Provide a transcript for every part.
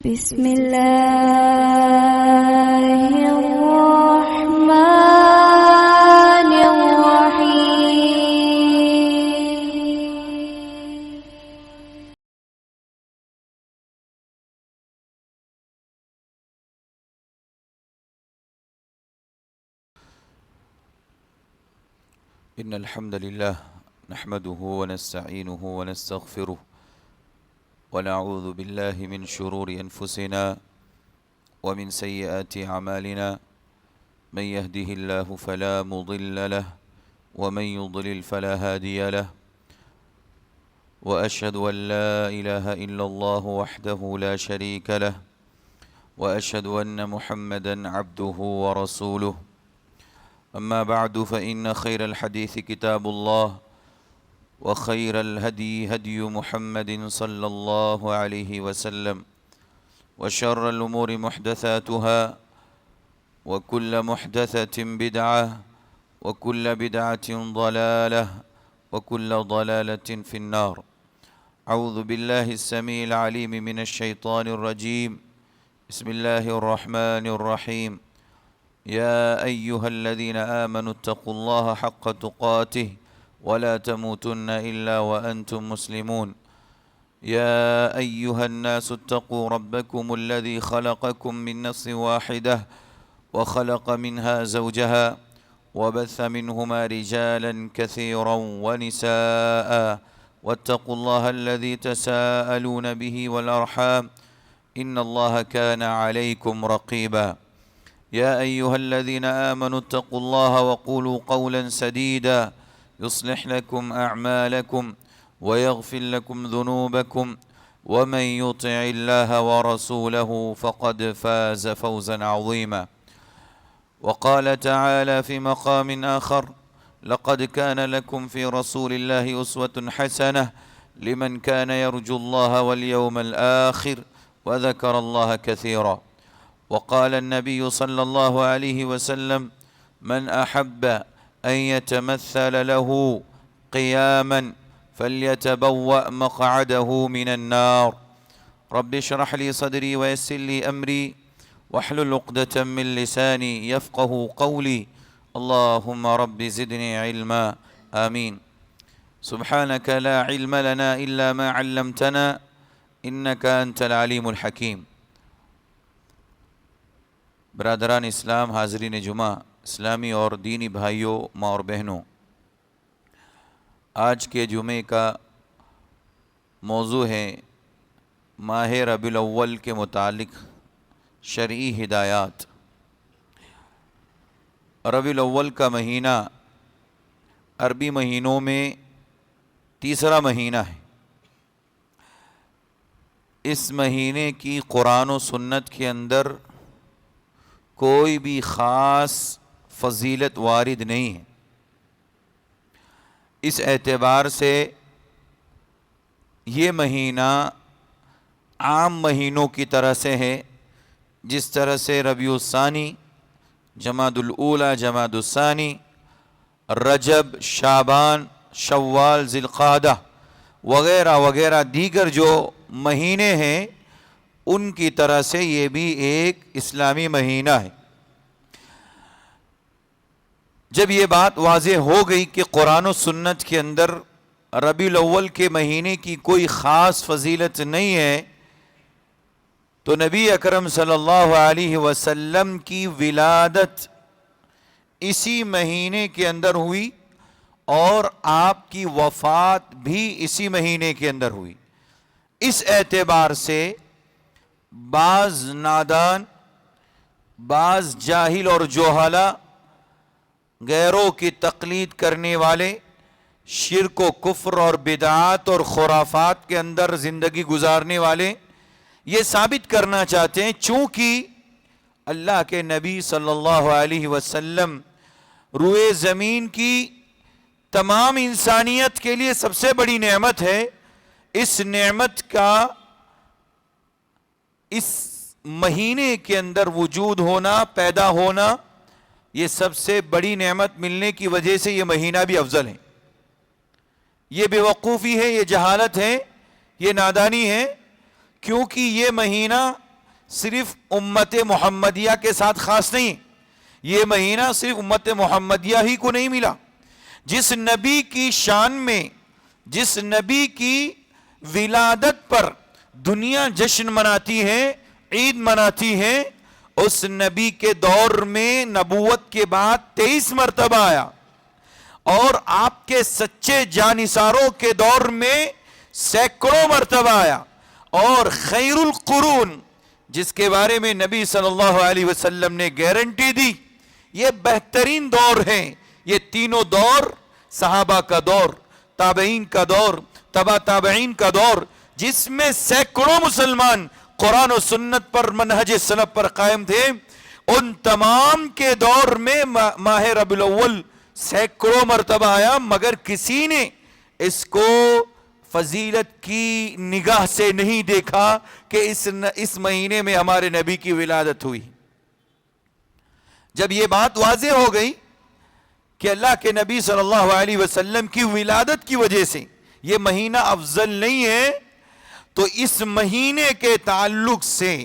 بسم الله الرحمن الرحيم. إن الحمد لله نحمده ونستعينه ونستغفره ونعوذ بالله من شرور أنفسنا ومن سيئات أعمالنا من يهده الله فلا مضل له ومن يضلل فلا هادي له وأشهد أن لا إله إلا الله وحده لا شريك له وأشهد أن محمدًا عبده ورسوله أما بعد فإن خير الحديث كتاب الله وخير الهدي هدي محمد صلى الله عليه وسلم وشر الأمور محدثاتها وكل محدثة بدعة وكل بدعة ضلالة وكل ضلالة في النار. أعوذ بالله السميع العليم من الشيطان الرجيم. بسم الله الرحمن الرحيم. يا أيها الذين آمنوا اتقوا الله حق تقاته ولا تموتن إلا وأنتم مسلمون. يا أيها الناس اتقوا ربكم الذي خلقكم من نفس واحدة وخلق منها زوجها وبث منهما رجالا كثيرا ونساء واتقوا الله الذي تساءلون به والأرحام إن الله كان عليكم رقيبا. يا أيها الذين آمنوا اتقوا الله وقولوا قولا سديدا يصلح لكم أعمالكم ويغفر لكم ذنوبكم ومن يطع الله ورسوله فقد فاز فوزا عظيما. وقال تعالى في مقام آخر: لقد كان لكم في رسول الله أسوة حسنة لمن كان يرجو الله واليوم الآخر وذكر الله كثيرا. وقال النبي صلى الله عليه وسلم: من أحب أن يتمثل له قياما فليتبوأ مقعده من النار. رب اشرح لي صدري ويسر لي أمري واحلل عقدة من لساني يفقه قولي. اللهم رب زدني علما. آمين. سبحانك لا علم لنا إلا ما علمتنا إنك أنت العليم الحكيم. برادران اسلام، حاضرین جمعہ، اسلامی اور دینی بھائیوں، ماں اور بہنوں، آج کے جمعے کا موضوع ہے ماہ ربیع الاول کے متعلق شرعی ہدایات۔ ربیع الاول کا مہینہ عربی مہینوں میں تیسرا مہینہ ہے۔ اس مہینے کی قرآن و سنت کے اندر کوئی بھی خاص فضیلت وارد نہیں ہے۔ اس اعتبار سے یہ مہینہ عام مہینوں کی طرح سے ہے، جس طرح سے ربیع الثانی، جمادی الاولی، جمادی الثانی، رجب، شعبان، شوال، ذی القعدہ وغیرہ وغیرہ دیگر جو مہینے ہیں ان کی طرح سے یہ بھی ایک اسلامی مہینہ ہے۔ جب یہ بات واضح ہو گئی کہ قرآن و سنت کے اندر ربیع الاول کے مہینے کی کوئی خاص فضیلت نہیں ہے، تو نبی اکرم صلی اللہ علیہ وسلم کی ولادت اسی مہینے کے اندر ہوئی اور آپ کی وفات بھی اسی مہینے کے اندر ہوئی۔ اس اعتبار سے بعض نادان، بعض جاہل اور جوہلا، غیروں کی تقلید کرنے والے، شرک و کفر اور بدعات اور خرافات کے اندر زندگی گزارنے والے یہ ثابت کرنا چاہتے ہیں چونکہ اللہ کے نبی صلی اللہ علیہ وسلم روئے زمین کی تمام انسانیت کے لیے سب سے بڑی نعمت ہے۔ اس نعمت کا اس مہینے کے اندر وجود ہونا، پیدا ہونا، یہ سب سے بڑی نعمت ملنے کی وجہ سے یہ مہینہ بھی افضل ہے۔ یہ بے وقوفی ہے، یہ جہالت ہے، یہ نادانی ہے، کیونکہ یہ مہینہ صرف امت محمدیہ کے ساتھ خاص نہیں، یہ مہینہ صرف امت محمدیہ ہی کو نہیں ملا۔ جس نبی کی شان میں، جس نبی کی ولادت پر دنیا جشن مناتی ہے، عید مناتی ہے، اس نبی کے دور میں نبوت کے بعد 23 مرتبہ آیا، اور آپ کے سچے جانثاروں کے دور میں سینکڑوں مرتبہ آیا، اور خیر القرون جس کے بارے میں نبی صلی اللہ علیہ وسلم نے گارنٹی دی، یہ بہترین دور ہے۔ یہ تینوں دور، صحابہ کا دور، تابعین کا دور، تبع تابعین کا دور، جس میں سینکڑوں مسلمان قرآن و سنت پر، منہج سلف پر قائم تھے، ان تمام کے دور میں ماہ ربیع الاول سینکڑوں مرتبہ آیا، مگر کسی نے اس کو فضیلت کی نگاہ سے نہیں دیکھا کہ اس مہینے میں ہمارے نبی کی ولادت ہوئی۔ جب یہ بات واضح ہو گئی کہ اللہ کے نبی صلی اللہ علیہ وسلم کی ولادت کی وجہ سے یہ مہینہ افضل نہیں ہے، تو اس مہینے کے تعلق سے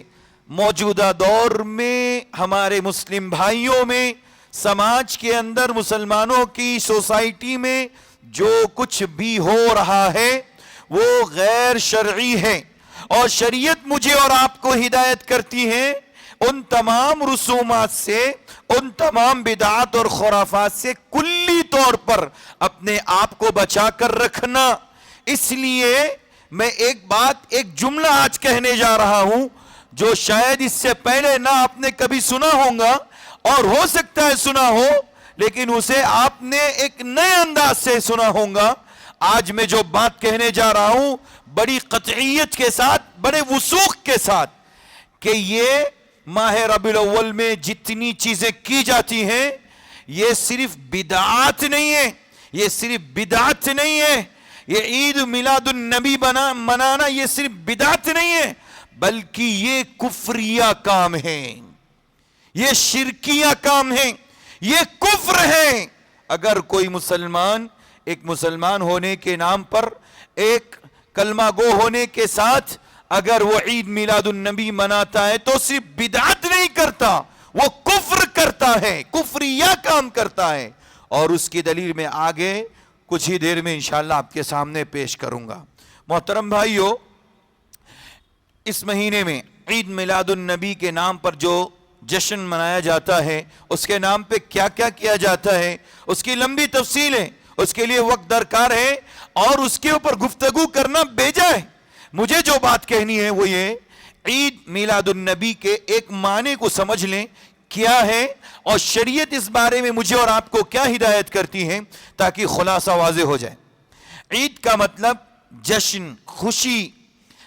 موجودہ دور میں ہمارے مسلم بھائیوں میں، سماج کے اندر مسلمانوں کی سوسائٹی میں جو کچھ بھی ہو رہا ہے وہ غیر شرعی ہے، اور شریعت مجھے اور آپ کو ہدایت کرتی ہے ان تمام رسومات سے، ان تمام بدعات اور خرافات سے کلی طور پر اپنے آپ کو بچا کر رکھنا۔ اس لیے میں ایک جملہ آج کہنے جا رہا ہوں جو شاید اس سے پہلے نہ آپ نے کبھی سنا ہوگا، اور ہو سکتا ہے سنا ہو لیکن اسے آپ نے ایک نئے انداز سے سنا ہوگا۔ آج میں جو بات کہنے جا رہا ہوں بڑی قطعیت کے ساتھ، بڑے وثوق کے ساتھ، کہ یہ ماہ ربیع الاول میں جتنی چیزیں کی جاتی ہیں یہ صرف بدعات نہیں ہے، یہ صرف بدعات نہیں ہے، یہ عید میلاد النبی منانا یہ صرف بدعات نہیں ہے، بلکہ یہ کفریہ کام ہے، یہ شرکیہ کام ہے، یہ کفر ہے۔ اگر کوئی مسلمان ایک مسلمان ہونے کے نام پر، ایک کلمہ گو ہونے کے ساتھ اگر وہ عید میلاد النبی مناتا ہے تو صرف بدعت نہیں کرتا، وہ کفر کرتا ہے، کفریہ کام کرتا ہے، اور اس کی دلیل میں آگے کچھ ہی دیر میں انشاءاللہ آپ کے سامنے پیش کروں گا۔ محترم بھائیو، اس مہینے میں عید میلاد النبی کے نام پر جو جشن منایا جاتا ہے، اس کے نام پہ کیا کیا کیا جاتا ہے، اس کی لمبی تفصیل ہے، اس کے لیے وقت درکار ہے، اور اس کے اوپر گفتگو کرنا بیجا ہے۔ مجھے جو بات کہنی ہے وہ یہ، عید میلاد النبی کے ایک معنی کو سمجھ لیں کیا ہے، اور شریعت اس بارے میں مجھے اور آپ کو کیا ہدایت کرتی ہے، تاکہ خلاصہ واضح ہو جائے۔ عید کا مطلب جشن، خوشی۔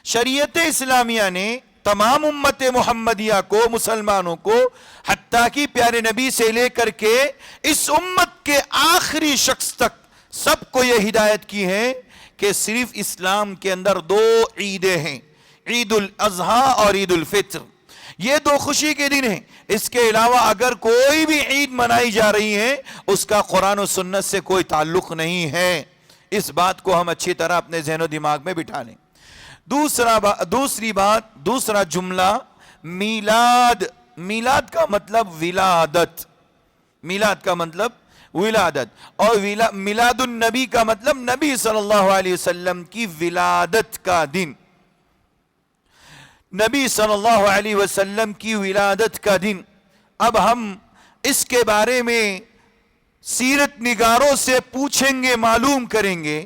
شریعت اسلامیہ نے تمام امت محمدیہ کو، مسلمانوں کو، حتیٰ کہ پیارے نبی سے لے کر کے اس امت کے آخری شخص تک سب کو یہ ہدایت کی ہے کہ صرف اسلام کے اندر دو عیدیں ہیں، عید الاضحیٰ اور عید الفطر۔ یہ دو خوشی کے دن ہیں، اس کے علاوہ اگر کوئی بھی عید منائی جا رہی ہے اس کا قرآن و سنت سے کوئی تعلق نہیں ہے۔ اس بات کو ہم اچھی طرح اپنے ذہن و دماغ میں بٹھا لیں۔ دوسرا جملہ میلاد۔ میلاد کا مطلب ولادت، میلاد کا مطلب ولادت، اور میلاد النبی کا مطلب نبی صلی اللہ علیہ وسلم کی ولادت کا دن۔ نبی صلی اللہ علیہ وسلم کی ولادت کا دن۔ اب ہم اس کے بارے میں سیرت نگاروں سے پوچھیں گے، معلوم کریں گے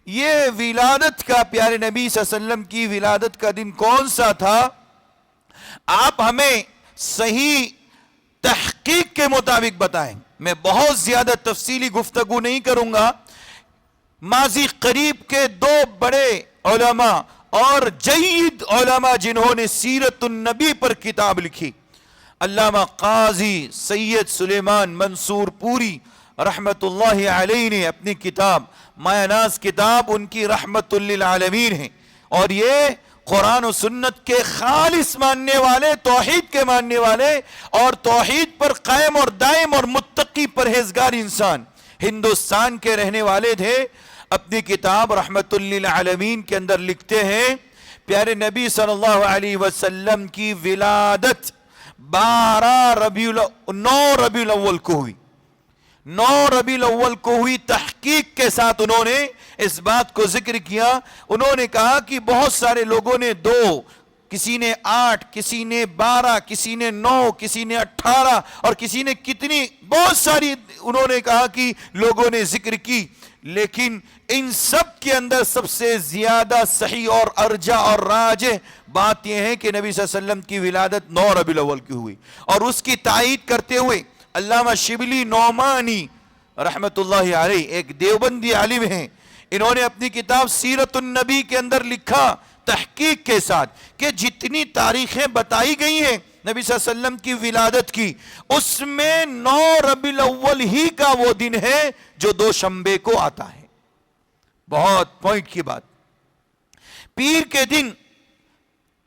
یہ ولادت کا، پیارے نبی صلی اللہ علیہ وسلم کی ولادت کا دن کون سا تھا۔ آپ ہمیں صحیح تحقیق کے مطابق بتائیں۔ میں بہت زیادہ تفصیلی گفتگو نہیں کروں گا۔ ماضی قریب کے دو بڑے علماء اور جید علماء جنہوں نے سیرت النبی پر کتاب لکھی، علامہ قاضی سید سلیمان منصور پوری رحمت اللہ علیہ نے اپنی کتاب مایہ ناز کتاب ان کی رحمت للعالمین ہے، اور یہ قرآن و سنت کے خالص ماننے والے، توحید کے ماننے والے، اور توحید پر قائم اور دائم اور متقی پرہیزگار انسان ہندوستان کے رہنے والے تھے۔ اپنی کتاب رحمت للعالمین کے اندر لکھتے ہیں، پیارے نبی صلی اللہ علیہ وسلم کی ولادت 9 ربیع الاول کو ہوئی. 9 ربیع الاول کو ہوئی. تحقیق کے ساتھ انہوں نے اس بات کو ذکر کیا. انہوں نے کہا کہ بہت سارے لوگوں نے 2، کسی نے 8، کسی نے 12، کسی نے 9، کسی نے 18 اور کسی نے کتنی بہت ساری انہوں نے کہا کہ لوگوں نے ذکر کی. لیکن ان سب کے اندر سب سے زیادہ صحیح اور ارجح اور راجح بات یہ ہے کہ نبی صلی اللہ علیہ وسلم کی ولادت 9 ربیع الاول کی ہوئی. اور اس کی تائید کرتے ہوئے علامہ شبلی نعمانی رحمت اللہ علیہ ایک دیوبندی عالم ہیں، انہوں نے اپنی کتاب سیرت النبی کے اندر لکھا تحقیق کے ساتھ کہ جتنی تاریخیں بتائی گئی ہیں نبی صلی اللہ علیہ وسلم کی ولادت کی، اس میں 9 ربیع الاول ہی کا وہ دن ہے جو 2 شنبے کو آتا ہے. بہت پوائنٹ کی بات. پیر کے دن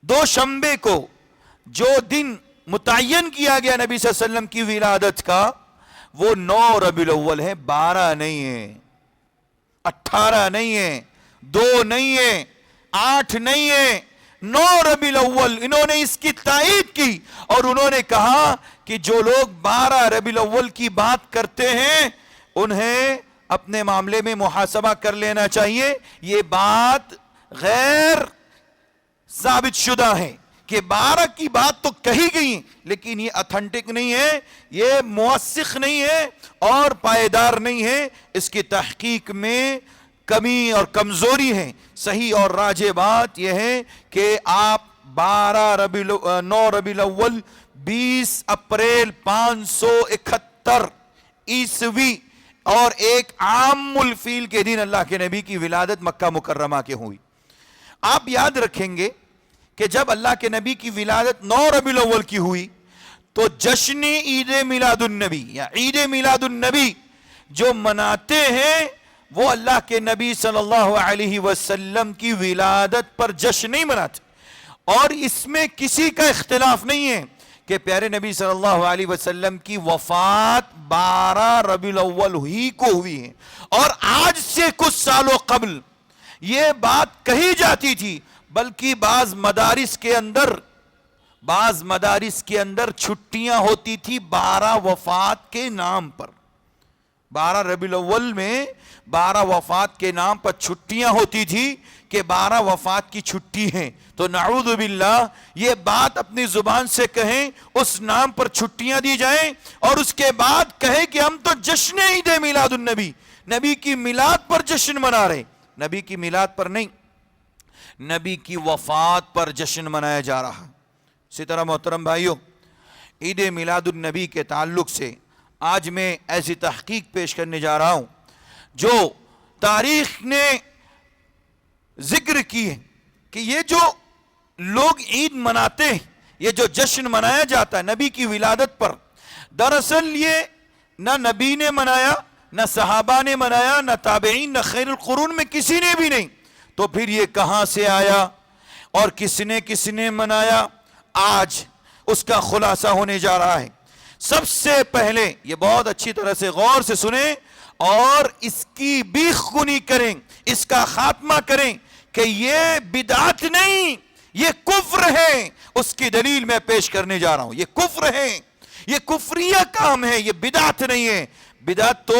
2 شنبے کو جو دن متعین کیا گیا نبی صلی اللہ علیہ وسلم کی ولادت کا، وہ 9 ربیع الاول ہے. 12 نہیں ہے، 18 نہیں ہے، 2 نہیں ہے، 8 نہیں ہے، 9 ربیع الاول. انہوں نے اس کی تائید کی اور انہوں نے کہا کہ جو لوگ 12 ربیع الاول کی بات کرتے ہیں انہیں اپنے معاملے میں محاسبہ کر لینا چاہیے. یہ بات غیر ثابت شدہ ہے کہ 12 کی بات تو کہی گئی لیکن یہ اتھنٹک نہیں ہے، یہ موثق نہیں ہے اور پائیدار نہیں ہے. اس کی تحقیق میں کمی اور کمزوری ہے. صحیح اور راجح بات یہ ہے کہ آپ 9 ربیع الاول 20 اپریل 571 عیسوی اور ایک عام الفیل کے دن اللہ کے نبی کی ولادت مکہ مکرمہ کے ہوئی. آپ یاد رکھیں گے کہ جب اللہ کے نبی کی ولادت 9 ربیع الاول کی ہوئی تو جشن عید میلاد النبی یا عید میلاد النبی جو مناتے ہیں وہ اللہ کے نبی صلی اللہ علیہ وسلم کی ولادت پر جشن نہیں مناتے. اور اس میں کسی کا اختلاف نہیں ہے کہ پیارے نبی صلی اللہ علیہ وسلم کی وفات 12 ربیع الاول ہی کو ہوئی ہے. اور آج سے کچھ سالوں قبل یہ بات کہی جاتی تھی، بلکہ بعض مدارس کے اندر چھٹیاں ہوتی تھی 12 وفات کے نام پر. 12 ربیع الاول میں 12 وفات کے نام پر چھٹیاں ہوتی تھی کہ 12 وفات کی چھٹی ہیں. تو نعوذ باللہ یہ بات اپنی زبان سے کہیں، اس نام پر چھٹیاں دی جائیں اور اس کے بعد کہیں کہ ہم تو جشن عید میلاد النبی، نبی کی میلاد پر جشن منا رہے. نبی کی میلاد پر نہیں، نبی کی وفات پر جشن منایا جا رہا. اسی طرح محترم بھائیوں، عید میلاد النبی کے تعلق سے آج میں ایسی تحقیق پیش کرنے جا رہا ہوں جو تاریخ نے ذکر کی ہے کہ یہ جو لوگ عید مناتے ہیں، یہ جو جشن منایا جاتا ہے نبی کی ولادت پر، دراصل یہ نہ نبی نے منایا، نہ صحابہ نے منایا، نہ تابعین، نہ خیر القرون میں کسی نے بھی نہیں. تو پھر یہ کہاں سے آیا اور کس نے منایا؟ آج اس کا خلاصہ ہونے جا رہا ہے. سب سے پہلے یہ بہت اچھی طرح سے غور سے سنیں اور اس کی بیخ گنی کریں، اس کا خاتمہ کریں کہ یہ بدعت نہیں، یہ کفر ہے. اس کی دلیل میں پیش کرنے جا رہا ہوں. یہ کفر ہے، یہ کفریہ کام ہے، یہ بدعت نہیں ہے. بدعت تو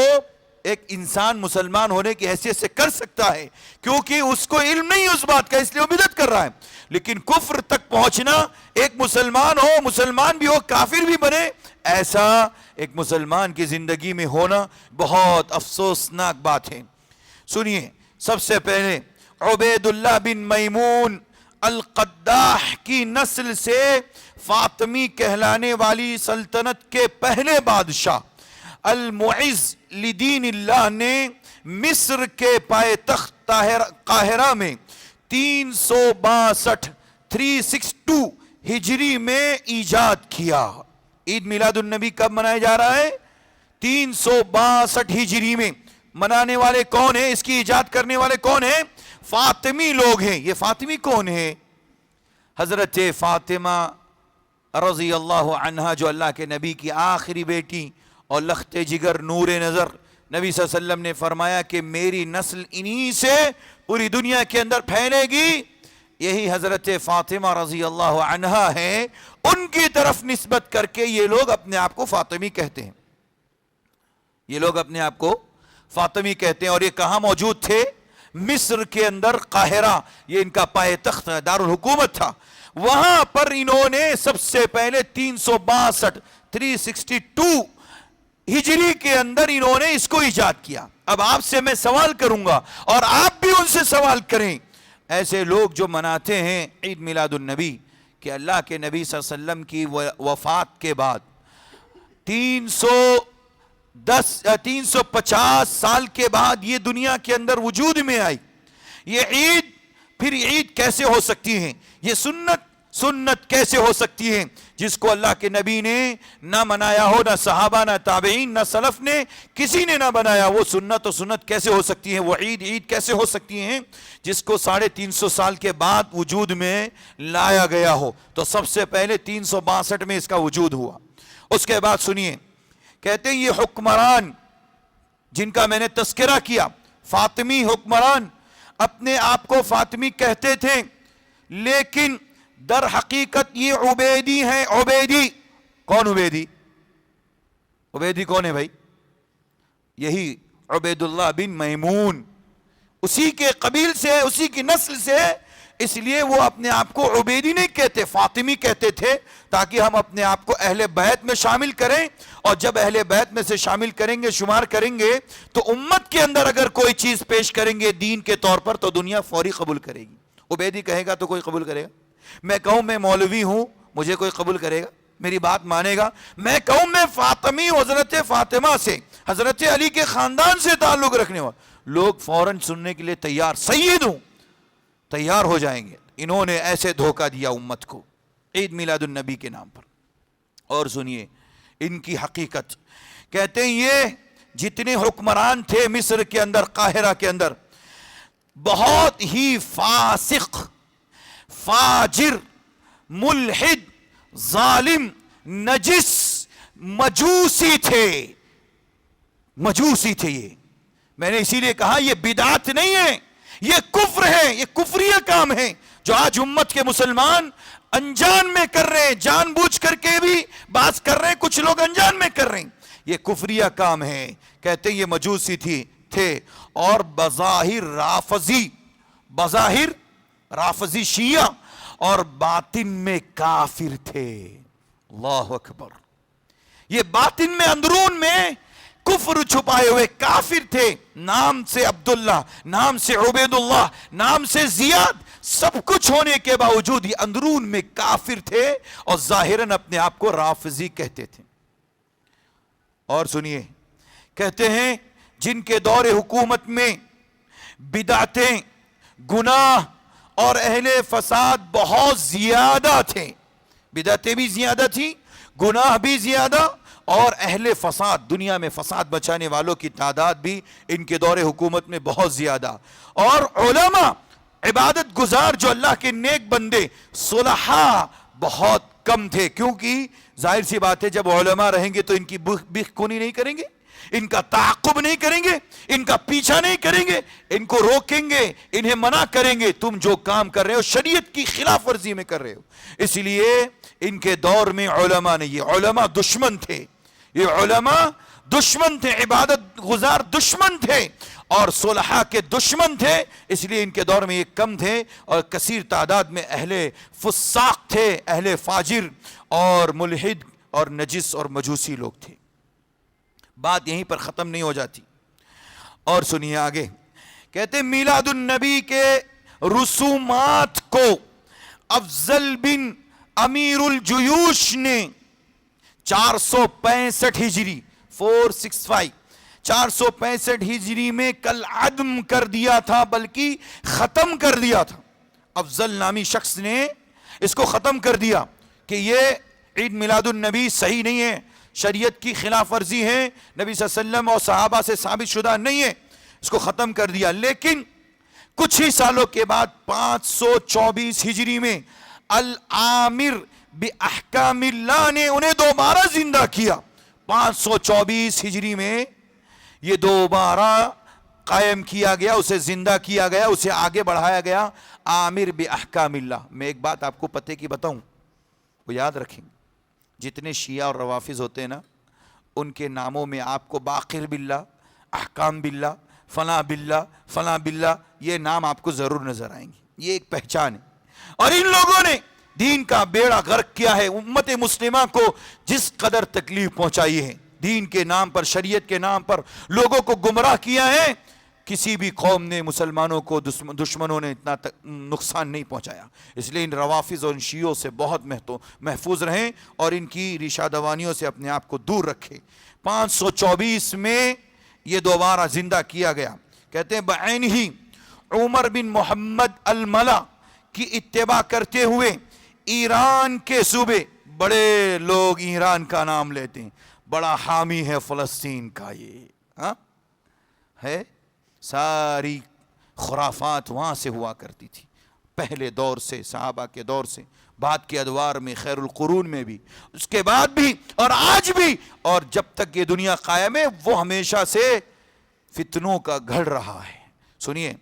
ایک انسان مسلمان ہونے کی حیثیت سے کر سکتا ہے کیونکہ اس کو علم نہیں اس بات کا، اس لیے وہ بدعت کر رہا ہے. لیکن کفر تک پہنچنا، ایک مسلمان ہو، مسلمان بھی ہو، کافر بھی بنے، ایسا ایک مسلمان کی زندگی میں ہونا بہت افسوسناک بات ہے. سنیے، سب سے پہلے عبید اللہ بن میمون القداح کی نسل سے فاطمی کہلانے والی سلطنت کے پہلے بادشاہ المعز لدین اللہ نے مصر کے پائے تخت قاہرہ میں 362 ہجری میں ایجاد کیا. عید میلاد النبی کب منایا جا رہا ہے؟ 362 ہجری میں. منانے والے کون ہیں؟ اس کی ایجاد کرنے والے کون ہیں؟ فاطمی لوگ ہیں. یہ فاطمی کون ہیں؟ حضرت فاطمہ رضی اللہ عنہا، جو اللہ کے نبی کی آخری بیٹی اور لخت جگر نور نظر. نبی صلی اللہ علیہ وسلم نے فرمایا کہ میری نسل انہی سے پوری دنیا کے اندر پھیلے گی. یہی حضرت فاطمہ رضی اللہ عنہا ہے، ان کی طرف نسبت کر کے یہ لوگ اپنے آپ کو فاطمی کہتے ہیں. یہ لوگ اپنے آپ کو فاطمی کہتے ہیں. اور یہ کہاں موجود تھے؟ مصر کے اندر قاہرہ، یہ ان کا پائے تخت دارالحکومت تھا. وہاں پر انہوں نے سب سے پہلے 362 ہجری کے اندر انہوں نے اس کو ایجاد کیا. اب آپ سے میں سوال کروں گا اور آپ بھی ان سے سوال کریں. ایسے لوگ جو مناتے ہیں عید میلاد النبی کہ اللہ کے نبی صلی اللہ علیہ وسلم کی وفات کے بعد 350 سال کے بعد یہ دنیا کے اندر وجود میں آئی، یہ عید پھر عید کیسے ہو سکتی ہے؟ یہ سنت کیسے ہو سکتی ہے جس کو اللہ کے نبی نے نہ منایا ہو، نہ صحابہ، نہ تابعین، نہ سلف نے، کسی نے نہ بنایا. وہ سنت کیسے ہو سکتی ہے؟ وہ عید کیسے ہو سکتی ہیں جس کو 350 سال کے بعد وجود میں لایا گیا ہو؟ تو سب سے پہلے 362 میں اس کا وجود ہوا. اس کے بعد سنیے، کہتے ہیں یہ حکمران جن کا میں نے تذکرہ کیا، فاطمی حکمران، اپنے آپ کو فاطمی کہتے تھے، لیکن در حقیقت یہ عبیدی ہیں. عبیدی کون؟ عبیدی کون ہے بھائی؟ یہی عبید اللہ بن میمون، اسی کے قبیل سے، اسی کی نسل سے. اس لیے وہ اپنے آپ کو عبیدی نہیں کہتے، فاطمی کہتے تھے، تاکہ ہم اپنے آپ کو اہل بیت میں شامل کریں. اور جب اہل بیت میں سے شامل کریں گے، شمار کریں گے، تو امت کے اندر اگر کوئی چیز پیش کریں گے دین کے طور پر تو دنیا فوری قبول کرے گی. عبیدی کہے گا تو کوئی قبول کرے گا؟ میں کہوں میں مولوی ہوں، مجھے کوئی قبول کرے گا؟ میری بات مانے گا؟ میں کہوں میں فاطمی، حضرت فاطمہ سے، حضرت علی کے خاندان سے تعلق رکھنے والا، لوگ فوراً سننے کے لیے تیار، سید ہوں، تیار ہو جائیں گے. انہوں نے ایسے دھوکہ دیا امت کو عید میلاد النبی کے نام پر. اور سنیے ان کی حقیقت، کہتے ہیں یہ جتنے حکمران تھے مصر کے اندر، قاہرہ کے اندر، بہت ہی فاسق، فاجر، ملحد، ظالم، نجس، مجوسی تھے. یہ میں نے اسی لیے کہا یہ بدعت نہیں ہے، یہ کفر ہے، یہ کفریہ کام ہے جو آج امت کے مسلمان انجان میں کر رہے ہیں. جان بوجھ کر کے بھی بات کر رہے ہیں، کچھ لوگ انجان میں کر رہے ہیں. یہ کفریہ کام ہے. کہتے ہیں یہ مجوسی تھے اور بظاہر رافضی شیعہ، اور باطن میں کافر تھے. اللہ اکبر. یہ باطن میں، اندرون میں کفر چھپائے ہوئے کافر تھے. نام سے عبداللہ، نام سے عبید اللہ، نام سے زیاد، سب کچھ ہونے کے باوجود یہ اندرون میں کافر تھے اور ظاہراً اپنے آپ کو رافضی کہتے تھے. اور سنیے، کہتے ہیں جن کے دور حکومت میں بدعتیں، گناہ اور اہل فساد بہت زیادہ تھے. بدعتیں بھی زیادہ تھیں، گناہ بھی زیادہ، اور اہل فساد، دنیا میں فساد بچانے والوں کی تعداد بھی ان کے دور حکومت میں بہت زیادہ. اور علماء، عبادت گزار جو اللہ کے نیک بندے، صلحاء بہت کم تھے. کیونکہ ظاہر سی بات ہے جب علماء رہیں گے تو ان کی بیخ کونی نہیں کریں گے، ان کا تعاقب نہیں کریں گے، ان کا پیچھا نہیں کریں گے، ان کو روکیں گے، انہیں منع کریں گے تم جو کام کر رہے ہو شریعت کی خلاف ورزی میں کر رہے ہو. اس لیے ان کے دور میں علماء نہیں، یہ علماء دشمن تھے، یہ علماء دشمن تھے، عبادت گزار دشمن تھے اور صلحاء کے دشمن تھے. اس لیے ان کے دور میں یہ کم تھے اور کثیر تعداد میں اہل فساق تھے، اہل فاجر اور ملحد اور نجس اور مجوسی لوگ تھے. بات یہیں پر ختم نہیں ہو جاتی. اور سنیے آگے، کہتے میلاد النبی کے رسومات کو افضل بن امیر الجیوش نے 465 ہجری 465 ہجری میں کل عدم کر دیا تھا، بلکہ ختم کر دیا تھا. افضل نامی شخص نے اس کو ختم کر دیا کہ یہ عید میلاد النبی صحیح نہیں ہے، شریعت کی خلاف ورزی ہے، نبی صلی اللہ علیہ وسلم اور صحابہ سے ثابت شدہ نہیں ہے، اس کو ختم کر دیا. لیکن کچھ ہی سالوں کے بعد 524 ہجری میں العامر بِأَحْكَامِ اللہ نے انہیں دوبارہ زندہ کیا. 524 ہجری میں یہ دوبارہ قائم کیا گیا، اسے زندہ کیا گیا، اسے آگے بڑھایا گیا. عامر باحکام اللہ. میں ایک بات آپ کو پتے کی بتاؤں, وہ یاد رکھیں, جتنے شیعہ اور روافظ ہوتے ہیں نا, ان کے ناموں میں آپ کو باقر باللہ, احکام باللہ, فلاں باللہ, فلاں باللہ, یہ نام آپ کو ضرور نظر آئیں گے. یہ ایک پہچان ہے. اور ان لوگوں نے دین کا بیڑا غرق کیا ہے. امت مسلمہ کو جس قدر تکلیف پہنچائی ہے, دین کے نام پر, شریعت کے نام پر لوگوں کو گمراہ کیا ہے, کسی بھی قوم نے, مسلمانوں کو دشمنوں نے اتنا نقصان نہیں پہنچایا. اس لیے ان روافظ اور ان شیعوں سے بہت محفوظ رہیں اور ان کی ریشہ دوانیوں سے اپنے آپ کو دور رکھیں. 524 میں یہ دوبارہ زندہ کیا گیا. کہتے ہیں بعین ہی عمر بن محمد الملا کی اتباع کرتے ہوئے ایران کے صوبے, بڑے لوگ ایران کا نام لیتے ہیں, بڑا حامی ہے فلسطین کا, یہ ہے, ساری خرافات وہاں سے ہوا کرتی تھی, پہلے دور سے, صحابہ کے دور سے, بعد کے ادوار میں, خیر القرون میں بھی, اس کے بعد بھی, اور آج بھی, اور جب تک یہ دنیا قائم ہے وہ ہمیشہ سے فتنوں کا گھڑ رہا ہے. سنیے,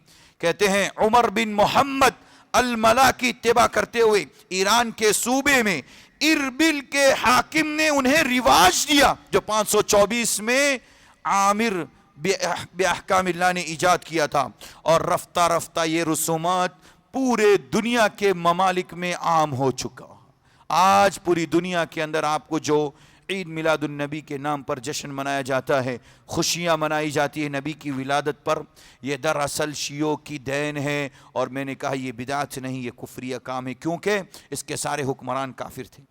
کہتے ہیں عمر بن محمد الملا کی اتباع کرتے ہوئے ایران کے صوبے میں اربل کے حاکم نے انہیں رواج دیا جو 524 میں عامر باحکام اللہ نے ایجاد کیا تھا, اور رفتہ رفتہ یہ رسومات پورے دنیا کے ممالک میں عام ہو چکا. آج پوری دنیا کے اندر آپ کو جو عید میلاد النبی کے نام پر جشن منایا جاتا ہے, خوشیاں منائی جاتی ہے نبی کی ولادت پر, یہ دراصل شیعوں کی دین ہے. اور میں نے کہا یہ بدعت نہیں, یہ کفریہ کام ہے, کیونکہ اس کے سارے حکمران کافر تھے,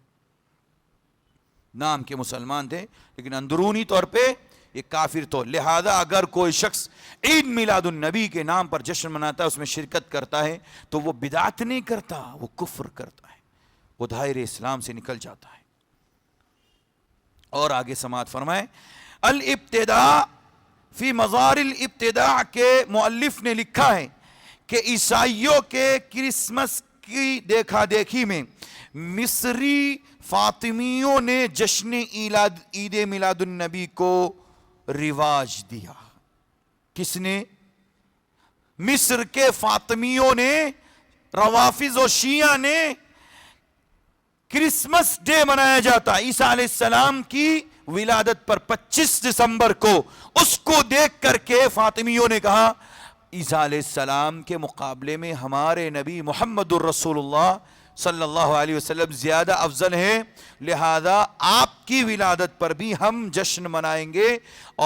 نام کے مسلمان تھے لیکن اندرونی طور پہ یہ کافر تو. لہذا اگر کوئی شخص عید میلاد النبی کے نام پر جشن مناتا ہے, اس میں شرکت کرتا ہے, تو وہ بدعت نہیں کرتا, وہ کفر کرتا ہے, وہ دائرے اسلام سے نکل جاتا ہے. اور آگے سماعت فرمائیں. الابتداء فی مزار الابتداء کے مؤلف نے لکھا ہے کہ عیسائیوں کے کرسمس کی دیکھا دیکھی میں مصری فاطمیوں نے جشن عید میلاد النبی کو رواج دیا. کس نے؟ مصر کے فاطمیوں نے, روافظ و شیعہ نے. کرسمس ڈے منایا جاتا عیسیٰ علیہ السلام کی ولادت پر 25 دسمبر کو. اس کو دیکھ کر کے فاطمیوں نے کہا عیسیٰ علیہ السلام کے مقابلے میں ہمارے نبی محمد الرسول اللہ صلی اللہ علیہ وسلم زیادہ افضل ہیں, لہذا آپ کی ولادت پر بھی ہم جشن منائیں گے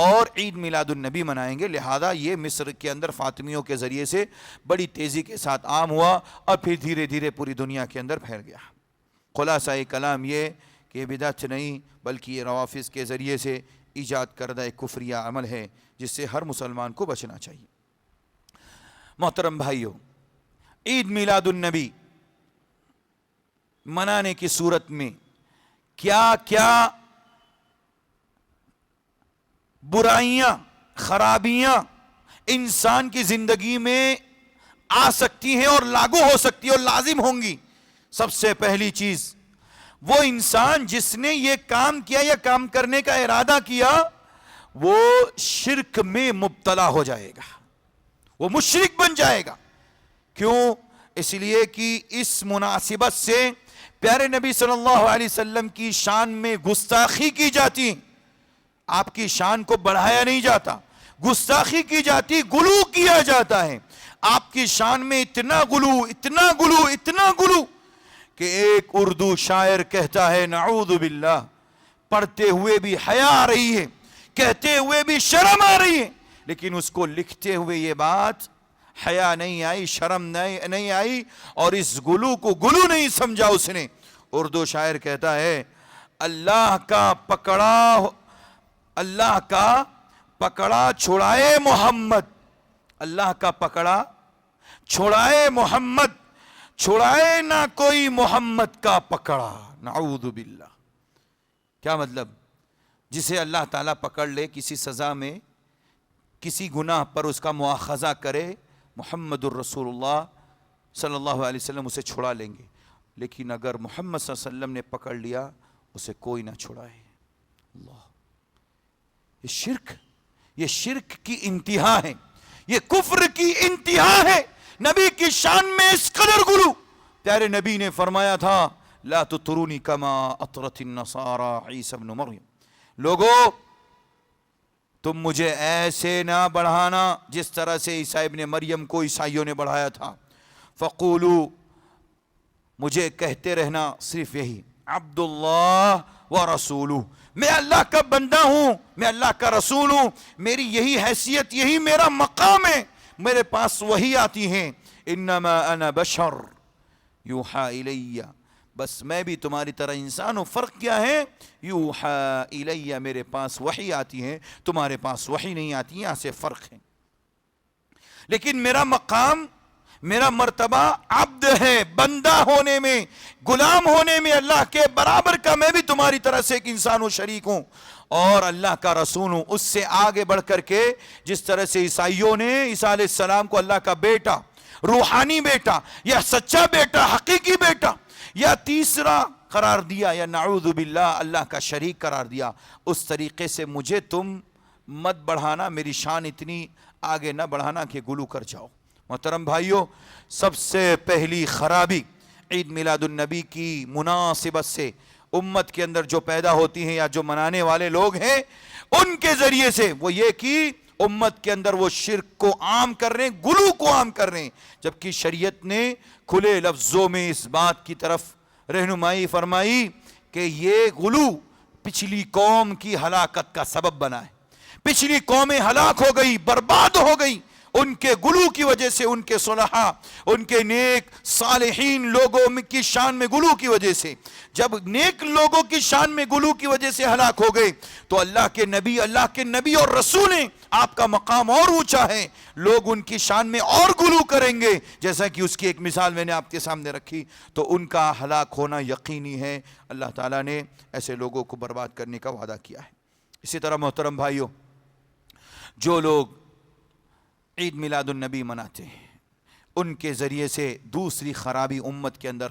اور عید میلاد النبی منائیں گے. لہذا یہ مصر کے اندر فاطمیوں کے ذریعے سے بڑی تیزی کے ساتھ عام ہوا اور پھر دھیرے دھیرے پوری دنیا کے اندر پھیل گیا. خلاصہ کلام یہ کہ بدعت نہیں بلکہ یہ روافظ کے ذریعے سے ایجاد کردہ ایک کفریہ عمل ہے جس سے ہر مسلمان کو بچنا چاہیے. محترم بھائیو, عید میلاد النبی منانے کی صورت میں کیا کیا برائیاں, خرابیاں انسان کی زندگی میں آ سکتی ہیں اور لاگو ہو سکتی ہیں اور لازم ہوں گی. سب سے پہلی چیز, وہ انسان جس نے یہ کام کیا یا کام کرنے کا ارادہ کیا وہ شرک میں مبتلا ہو جائے گا, وہ مشرک بن جائے گا. کیوں؟ اس لیے کہ اس مناسبت سے پیارے نبی صلی اللہ علیہ وسلم کی شان میں گستاخی کی جاتی, آپ کی شان کو بڑھایا نہیں جاتا, گستاخی کی جاتی, غلو کیا جاتا ہے. آپ کی شان میں اتنا غلو, اتنا غلو, اتنا غلو کہ ایک اردو شاعر کہتا ہے نعوذ باللہ, پڑھتے ہوئے بھی حیا آ رہی ہے, کہتے ہوئے بھی شرم آ رہی ہے, لیکن اس کو لکھتے ہوئے یہ بات حیا نہیں آئی, شرم نہیں آئی, اور اس گلو کو گلو نہیں سمجھا اس نے. اردو شاعر کہتا ہے اللہ کا پکڑا چھڑائے محمد, اللہ کا پکڑا چھڑائے محمد, چھڑائے نہ کوئی محمد کا پکڑا. نعوذ باللہ. کیا مطلب؟ جسے اللہ تعالیٰ پکڑ لے کسی سزا میں, کسی گناہ پر اس کا مواخذہ کرے, محمد الرسول اللہ صلی اللہ علیہ وسلم اسے چھڑا لیں گے, لیکن اگر محمد صلی اللہ علیہ وسلم نے پکڑ لیا اسے کوئی نہ چھڑائے. اللہ, یہ شرک کی انتہا ہے, یہ کفر کی انتہا ہے. نبی کی شان میں اس قدر غلو، پیارے نبی نے فرمایا تھا لا تطرونی کما اطرت النصارى عیسی ابن مریم، لوگو تم مجھے ایسے نہ بڑھانا جس طرح سے عیسی ابن مریم کو عیسائیوں نے بڑھایا تھا، فقولوا مجھے کہتے رہنا صرف یہی عبداللہ ورسولہ، میں اللہ کا بندہ ہوں، میں اللہ کا رسول ہوں، میری یہی حیثیت، یہی میرا مقام ہے، میرے پاس وحی آتی ہیں، انما انا بشر یوحى الی، بس میں بھی تمہاری طرح انسان ہوں، فرق کیا ہے؟ یوحى الی، میرے پاس وحی آتی ہے، تمہارے پاس وحی نہیں آتی، یہاں سے فرق ہے، لیکن میرا مقام، میرا مرتبہ عبد ہے، بندہ ہونے میں، غلام ہونے میں اللہ کے برابر کا، میں بھی تمہاری طرح سے ایک انسان ہوں، شریک ہوں اور اللہ کا رسول ہوں۔ اس سے آگے بڑھ کر کے جس طرح سے عیسائیوں نے عیسیٰ علیہ السلام کو اللہ کا بیٹا، روحانی بیٹا یا سچا بیٹا، حقیقی بیٹا یا تیسرا قرار دیا یا نعوذ باللہ اللہ کا شریک قرار دیا، اس طریقے سے مجھے تم مت بڑھانا، میری شان اتنی آگے نہ بڑھانا کہ غلو کر جاؤ۔ محترم بھائیوں، سب سے پہلی خرابی عید میلاد النبی کی مناسبت سے امت کے اندر جو پیدا ہوتی ہیں یا جو منانے والے لوگ ہیں ان کے ذریعے سے، وہ یہ کہ امت کے اندر وہ شرک کو عام کر رہے ہیں، غلو کو عام کر رہے ہیں، جبکہ شریعت نے کھلے لفظوں میں اس بات کی طرف رہنمائی فرمائی کہ یہ غلو پچھلی قوم کی ہلاکت کا سبب بنا ہے، پچھلی قومیں ہلاک ہو گئی، برباد ہو گئی ان کے غلو کی وجہ سے، ان کے صلحاء، ان کے نیک صالحین لوگوں کی شان میں غلو کی وجہ سے۔ جب نیک لوگوں کی شان میں غلو کی وجہ سے ہلاک ہو گئے تو اللہ کے نبی اور رسول ہیں، آپ کا مقام اور اونچا ہے، لوگ ان کی شان میں اور غلو کریں گے، جیسا کہ اس کی ایک مثال میں نے آپ کے سامنے رکھی، تو ان کا ہلاک ہونا یقینی ہے۔ اللہ تعالیٰ نے ایسے لوگوں کو برباد کرنے کا وعدہ کیا ہے۔ اسی طرح محترم بھائیوں، جو لوگ عید میلاد النبی مناتے ہیں ان کے ذریعے سے دوسری خرابی امت کے اندر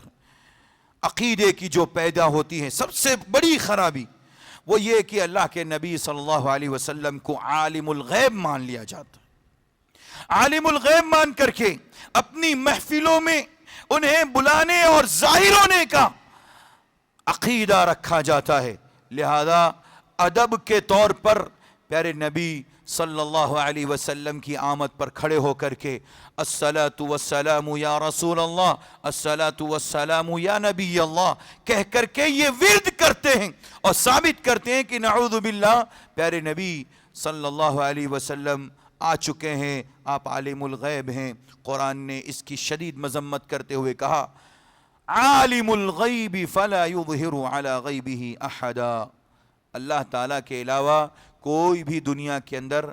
عقیدے کی جو پیدا ہوتی ہے، سب سے بڑی خرابی وہ یہ کہ اللہ کے نبی صلی اللہ علیہ وسلم کو عالم الغیب مان لیا جاتا ہے، عالم الغیب مان کر کے اپنی محفلوں میں انہیں بلانے اور ظاہر ہونے کا عقیدہ رکھا جاتا ہے۔ لہذا ادب کے طور پر پیارے نبی صلی اللہ علیہ وسلم کی آمد پر کھڑے ہو کر کے الصلاۃ والسلام یا رسول اللہ، الصلاۃ والسلام یا نبی اللہ کہہ کر کے یہ ورد کرتے ہیں اور ثابت کرتے ہیں کہ نعوذ باللہ پیارے نبی صلی اللہ علیہ وسلم آ چکے ہیں، آپ عالم الغیب ہیں۔ قرآن نے اس کی شدید مذمت کرتے ہوئے کہا عالم الغیب فلا یظہر علی غیبہ احدا، اللہ تعالیٰ کے علاوہ کوئی بھی دنیا کے اندر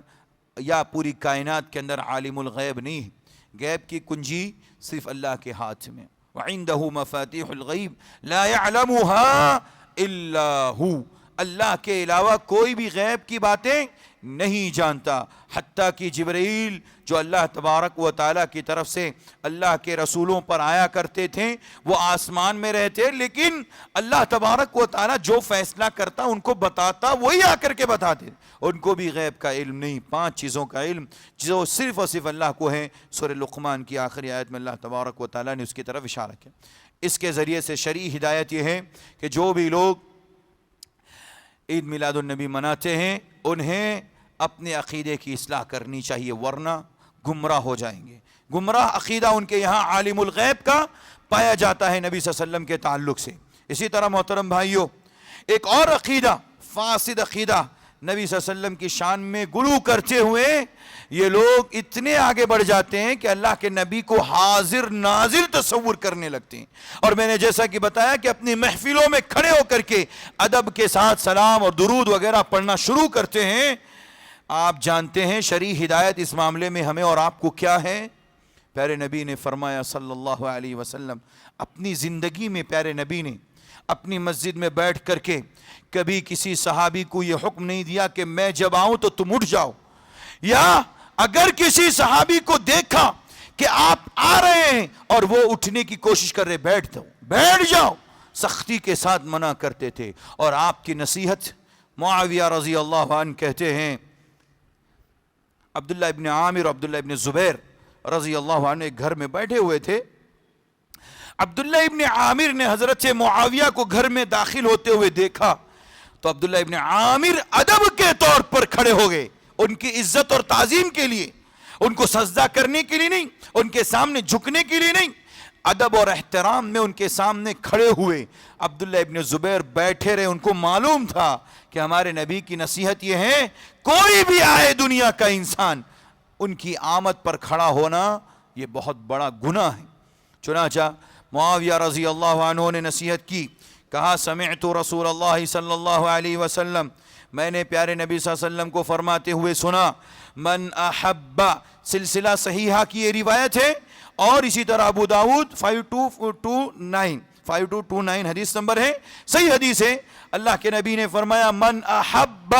یا پوری کائنات کے اندر عالم الغیب نہیں ہے، غیب کی کنجی صرف اللہ کے ہاتھ میں، وعنده مفاتیح الغیب لا يعلمها الا هو، اللہ کے علاوہ کوئی بھی غیب کی باتیں نہیں جانتا، حتیٰ کہ جبرائیل جو اللہ تبارک و تعالیٰ کی طرف سے اللہ کے رسولوں پر آیا کرتے تھے وہ آسمان میں رہتے، لیکن اللہ تبارک و تعالیٰ جو فیصلہ کرتا ان کو بتاتا، وہی آ کر کے بتاتے، ان کو بھی غیب کا علم نہیں۔ 5 چیزوں کا علم جو صرف اور صرف اللہ کو ہے۔ سورہ لقمان کی آخری آیت میں اللہ تبارک و تعالیٰ نے اس کی طرف اشارہ کیا۔ اس کے ذریعے سے شرعی ہدایت یہ ہے کہ جو بھی لوگ عید میلاد النبی مناتے ہیں انہیں اپنے عقیدے کی اصلاح کرنی چاہیے، ورنہ گمراہ ہو جائیں گے۔ گمراہ عقیدہ ان کے یہاں عالم الغیب کا پایا جاتا ہے نبی صلی اللہ علیہ وسلم کے تعلق سے۔ اسی طرح محترم بھائیوں، ایک اور عقیدہ، فاسد عقیدہ، نبی صلی اللہ علیہ وسلم کی شان میں غلو کرتے ہوئے یہ لوگ اتنے آگے بڑھ جاتے ہیں کہ اللہ کے نبی کو حاضر ناظر تصور کرنے لگتے ہیں، اور میں نے جیسا کہ بتایا کہ اپنی محفلوں میں کھڑے ہو کر کے ادب کے ساتھ سلام اور درود وغیرہ پڑھنا شروع کرتے ہیں۔ آپ جانتے ہیں شرعی ہدایت اس معاملے میں ہمیں اور آپ کو کیا ہے؟ پیارے نبی نے فرمایا صلی اللہ علیہ وسلم، اپنی زندگی میں پیارے نبی نے اپنی مسجد میں بیٹھ کر کے کبھی کسی صحابی کو یہ حکم نہیں دیا کہ میں جب آؤں تو تم اٹھ جاؤ، یا اگر کسی صحابی کو دیکھا کہ آپ آ رہے ہیں اور وہ اٹھنے کی کوشش کر رہے، بیٹھ جاؤ، سختی کے ساتھ منع کرتے تھے۔ اور آپ کی نصیحت، معاویہ رضی اللہ عنہ کہتے ہیں، عبداللہ ابن عامر، عبداللہ ابن زبیر رضی اللہ عنہ ایک گھر میں بیٹھے ہوئے تھے. عبداللہ ابن عامر نے حضرت معاویہ کو گھر میں داخل ہوتے ہوئے دیکھا تو عبداللہ ابن عامر ادب کے طور پر کھڑے ہو گئے, ان کی عزت اور تعظیم کے لیے, ان کو سجدہ کرنے کے لیے نہیں, ان کے سامنے جھکنے کے لیے نہیں, ادب اور احترام میں ان کے سامنے کھڑے ہوئے. عبداللہ ابن زبیر بیٹھے رہے, ان کو معلوم تھا کہ ہمارے نبی کی نصیحت یہ ہے کوئی بھی آئے دنیا کا انسان ان کی آمد پر کھڑا ہونا یہ بہت بڑا گناہ ہے. چنانچہ معاویہ رضی اللہ عنہ نے نصیحت کی, کہا سمعت رسول اللہ صلی اللہ علیہ وسلم, میں نے پیارے نبی صلی اللہ علیہ وسلم کو فرماتے ہوئے سنا, من احب, سلسلہ صحیحہ کی یہ روایت ہے, اور اسی طرح ابو داؤد 5229 حدیث نمبر ہے, صحیح حدیث ہے. اللہ کے نبی نے فرمایا من احب,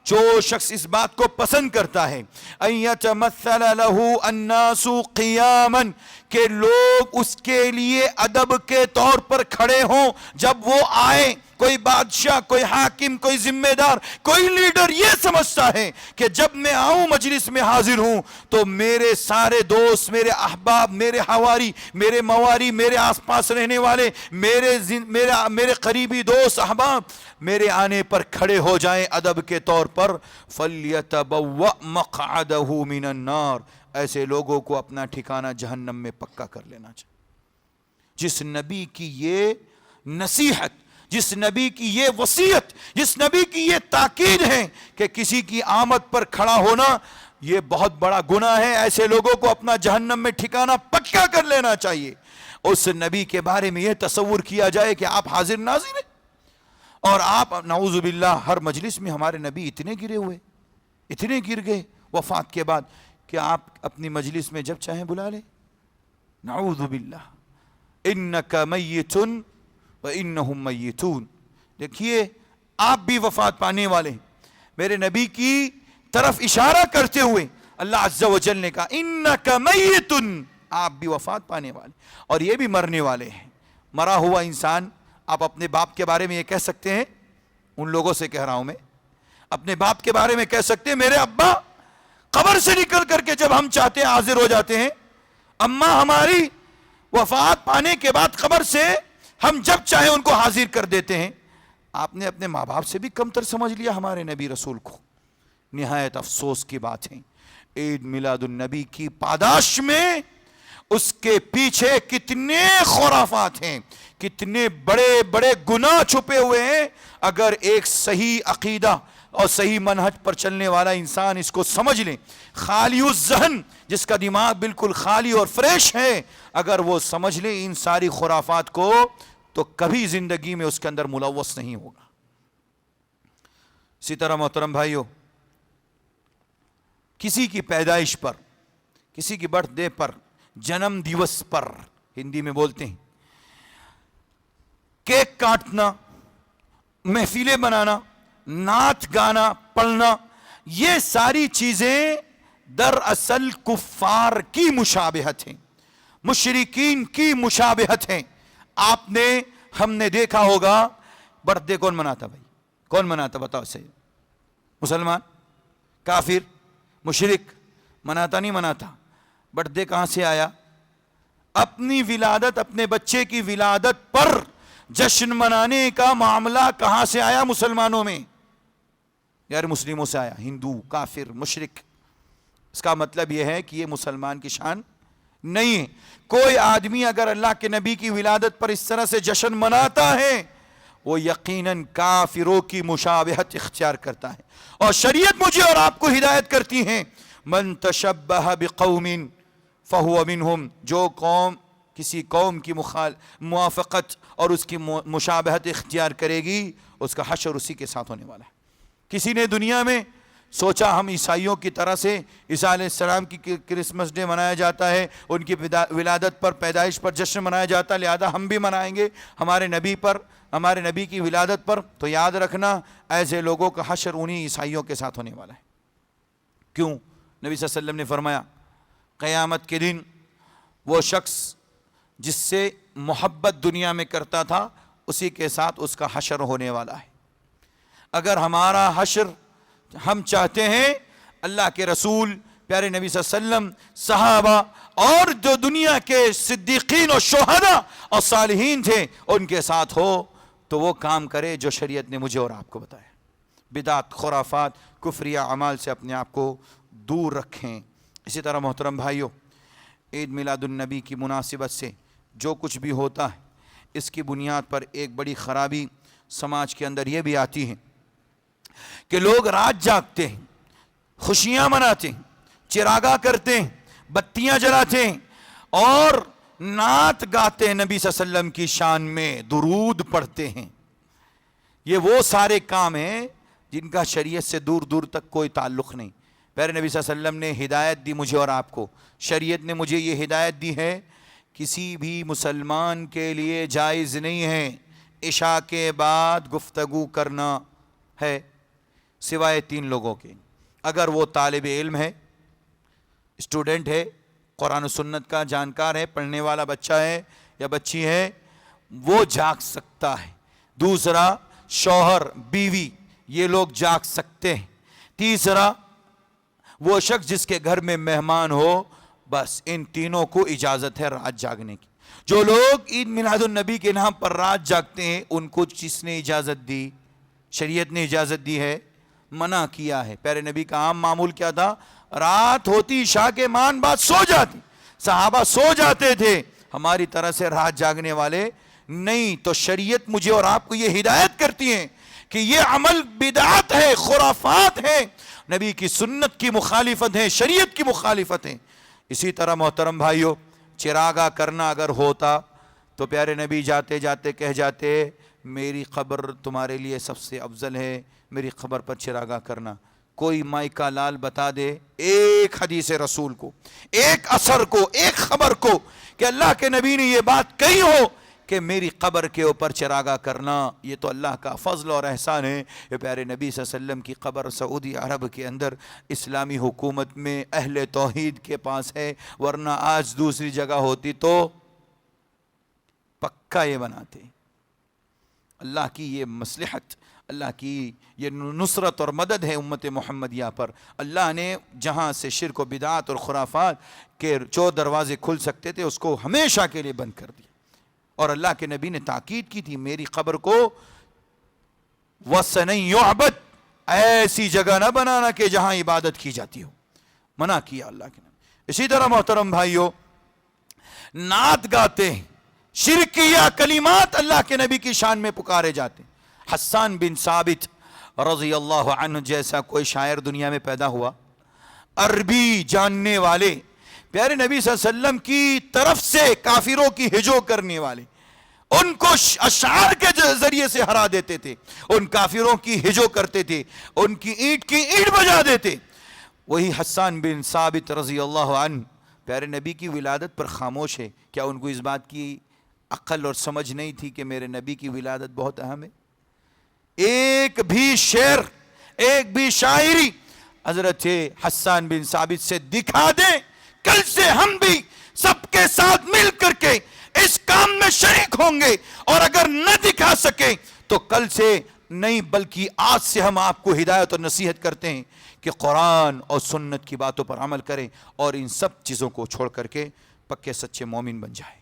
جو شخص اس بات کو پسند کرتا ہے, ان یتمثل له الناس قیاما, کہ لوگ اس کے لیے ادب کے طور پر کھڑے ہوں جب وہ آئے. کوئی بادشاہ, کوئی حاکم, کوئی ذمہ دار, کوئی لیڈر یہ سمجھتا ہے کہ جب میں آؤں مجلس میں حاضر ہوں تو میرے سارے دوست, میرے احباب, میرے حواری, میرے مواری, میرے آس پاس رہنے والے, میرے قریبی دوست احباب میرے آنے پر کھڑے ہو جائیں ادب کے طور پر. فَلْيَتَبَوَّأْ مَقْعَدَهُ مِنَ النَّارِ, ایسے لوگوں کو اپنا ٹھکانہ جہنم میں پکا کر لینا چاہیے. جس نبی کی یہ نصیحت, جس نبی کی یہ وصیت, جس نبی کی یہ تاکید ہے کہ کسی کی آمد پر کھڑا ہونا یہ بہت بڑا گناہ ہے, ایسے لوگوں کو اپنا جہنم میں ٹھکانہ پکا کر لینا چاہیے. اس نبی کے بارے میں یہ تصور کیا جائے کہ آپ حاضر ناظر ہیں, اور آپ نعوذ باللہ ہر مجلس میں ہمارے نبی اتنے گرے ہوئے, اتنے گر گئے وفات کے بعد کہ آپ اپنی مجلس میں جب چاہیں بلا لیں. نعوذ باللہ. انک میت وانہم میتون. دیکھیے آپ بھی وفات پانے والے ہیں. میرے نبی کی طرف اشارہ کرتے ہوئے اللہ عز و جل نے کہا انک میت, آپ بھی وفات پانے والے اور یہ بھی مرنے والے ہیں. مرا ہوا انسان, آپ اپنے باپ کے بارے میں یہ کہہ سکتے ہیں, ان لوگوں سے کہہ رہا ہوں میں, اپنے باپ کے بارے میں کہہ سکتے ہیں میرے ابا قبر سے نکل کر کے جب ہم چاہتے ہیں حاضر ہو جاتے ہیں, اماں ہماری وفات پانے کے بعد قبر سے ہم جب چاہیں ان کو حاضر کر دیتے ہیں. آپ نے اپنے ماں باپ سے بھی کمتر سمجھ لیا ہمارے نبی رسول کو. نہایت افسوس کی بات ہے, عید میلاد النبی کی پاداش میں اس کے پیچھے کتنے خرافات ہیں, کتنے بڑے بڑے گناہ چھپے ہوئے ہیں. اگر ایک صحیح عقیدہ اور صحیح منہج پر چلنے والا انسان اس کو سمجھ لیں, خالی الذہن, جس کا دماغ بالکل خالی اور فریش ہے, اگر وہ سمجھ لیں ان ساری خرافات کو تو کبھی زندگی میں اس کے اندر ملوث نہیں ہوگا. اسی طرح محترم بھائیو, کسی کی پیدائش پر, کسی کی برتھ ڈے پر, جنم دیوس پر, ہندی میں بولتے ہیں, کیک کاٹنا, محفلیں بنانا, نعت گانا, پڑھنا, یہ ساری چیزیں دراصل کفار کی مشابہت ہیں, مشرکین کی مشابہت ہیں. آپ نے, ہم نے دیکھا ہوگا برتھ ڈے کون مناتا بھائی, کون مناتا بتاؤ سے؟ مسلمان, کافر, مشرک مناتا نہیں مناتا. برتھ ڈے کہاں سے آیا؟ اپنی ولادت, اپنے بچے کی ولادت پر جشن منانے کا معاملہ کہاں سے آیا مسلمانوں میں؟ غیر مسلموں سے آیا, ہندو, کافر, مشرک. اس کا مطلب یہ ہے کہ یہ مسلمان کی شان نہیں ہے. کوئی آدمی اگر اللہ کے نبی کی ولادت پر اس طرح سے جشن مناتا ہے وہ یقیناً کافروں کی مشابہت اختیار کرتا ہے. اور شریعت مجھے اور آپ کو ہدایت کرتی ہیں, من تشبہ بقوم فہو منہم, جو قوم کسی قوم کی موافقت اور اس کی مشابہت اختیار کرے گی اس کا حشر اسی کے ساتھ ہونے والا ہے. کسی نے دنیا میں سوچا ہم عیسائیوں کی طرح سے عیسیٰ علیہ السلام کی کرسمس ڈے منایا جاتا ہے, ان کی ولادت پر, پیدائش پر جشن منایا جاتا ہے, لہذا ہم بھی منائیں گے ہمارے نبی پر, ہمارے نبی کی ولادت پر. تو یاد رکھنا ایسے لوگوں کا حشر انہی عیسائیوں کے ساتھ ہونے والا ہے. کیوں؟ نبی صلی اللہ علیہ وسلم نے فرمایا قیامت کے دن وہ شخص جس سے محبت دنیا میں کرتا تھا اسی کے ساتھ اس کا حشر ہونے والا ہے. اگر ہمارا حشر ہم چاہتے ہیں اللہ کے رسول پیارے نبی صلی اللہ علیہ وسلم صحابہ اور جو دنیا کے صدیقین اور شہداء اور صالحین تھے ان کے ساتھ ہو تو وہ کام کرے جو شریعت نے مجھے اور آپ کو بتایا. بدعت، خرافات، کفریہ اعمال سے اپنے آپ کو دور رکھیں. اسی طرح محترم بھائیوں، عید میلاد النبی کی مناسبت سے جو کچھ بھی ہوتا ہے اس کی بنیاد پر ایک بڑی خرابی سماج کے اندر یہ بھی آتی ہے کہ لوگ رات جاگتے ہیں، خوشیاں مناتے ہیں، چراغاں کرتے ہیں، بتیاں جلاتے ہیں اور نعت گاتے ہیں، نبی صلی اللہ علیہ وسلم کی شان میں درود پڑھتے ہیں. یہ وہ سارے کام ہیں جن کا شریعت سے دور دور تک کوئی تعلق نہیں. پیارے نبی صلی اللہ علیہ وسلم نے ہدایت دی مجھے اور آپ کو، شریعت نے مجھے یہ ہدایت دی ہے کسی بھی مسلمان کے لیے جائز نہیں ہے عشاء کے بعد گفتگو کرنا ہے سوائے 3 لوگوں کے. اگر وہ طالب علم ہے، اسٹوڈنٹ ہے، قرآن و سنت کا جانکار ہے، پڑھنے والا بچہ ہے یا بچی ہے، وہ جاگ سکتا ہے. دوسرا، شوہر بیوی یہ لوگ جاگ سکتے ہیں. تیسرا، وہ شخص جس کے گھر میں مہمان ہو، بس ان تینوں کو اجازت ہے رات جاگنے کی. جو لوگ عید میلاد النبی کے نام پر رات جاگتے ہیں ان کو کس نے اجازت دی؟ شریعت نے اجازت دی ہے، منع کیا ہے. پیارے نبی کا عام معمول کیا تھا؟ رات ہوتی عشاء کے مان بعد سو جاتی، صحابہ سو جاتے تھے. ہماری طرح سے رات جاگنے والے نہیں. تو شریعت مجھے اور آپ کو یہ ہدایت کرتی ہے کہ یہ عمل بدعت ہے، خرافات ہے، نبی کی سنت کی مخالفت ہے، شریعت کی مخالفت ہے. اسی طرح محترم بھائیوں، چراغاں کرنا اگر ہوتا تو پیارے نبی جاتے جاتے کہہ جاتے میری قبر تمہارے لیے سب سے افضل ہے، میری قبر پر چراغاں کرنا. کوئی مائکہ لال بتا دے ایک حدیث رسول کو، ایک اثر کو، ایک خبر کو کہ اللہ کے نبی نے یہ بات کہی ہو کہ میری قبر کے اوپر چراغاں کرنا. یہ تو اللہ کا فضل اور احسان ہے. یہ پیارے نبی صلی اللہ علیہ وسلم کی قبر سعودی عرب کے اندر اسلامی حکومت میں اہل توحید کے پاس ہے، ورنہ آج دوسری جگہ ہوتی تو پکا یہ بناتے. اللہ کی یہ مصلحت، اللہ کی یہ نصرت اور مدد ہے امت محمدیہ پر. اللہ نے جہاں سے شرک و بدعات اور خرافات کے 4 دروازے کھل سکتے تھے اس کو ہمیشہ کے لیے بند کر دیا. اور اللہ کے نبی نے تاکید کی تھی میری قبر کو وَسَنَن يُعْبَدْ، ایسی جگہ نہ بنانا کہ جہاں عبادت کی جاتی ہو، منع کیا اللہ کے نبی. اسی طرح محترم بھائیوں، نعت گاتے ہیں، شرکیہ کلمات اللہ کے نبی کی شان میں پکارے جاتے ہیں. حسان بن ثابت رضی اللہ عنہ جیسا کوئی شاعر دنیا میں پیدا ہوا، عربی جاننے والے، پیارے نبی صلی اللہ علیہ وسلم کی طرف سے کافروں کی ہجو کرنے والے، ان کو اشعار کے ذریعے سے ہرا دیتے تھے، ان کافروں کی ہجو کرتے تھے، ان کی اینٹ بجا دیتے. وہی حسان بن ثابت رضی اللہ عنہ پیارے نبی کی ولادت پر خاموش ہے. کیا ان کو اس بات کی عقل اور سمجھ نہیں تھی کہ میرے نبی کی ولادت بہت اہم ہے؟ ایک بھی شعر، ایک بھی شاعری حضرت حسان بن ثابت سے دکھا دیں، کل سے ہم بھی سب کے ساتھ مل کر کے اس کام میں شریک ہوں گے. اور اگر نہ دکھا سکیں تو کل سے نہیں بلکہ آج سے ہم آپ کو ہدایت اور نصیحت کرتے ہیں کہ قرآن اور سنت کی باتوں پر عمل کریں اور ان سب چیزوں کو چھوڑ کر کے پکے سچے مومن بن جائیں.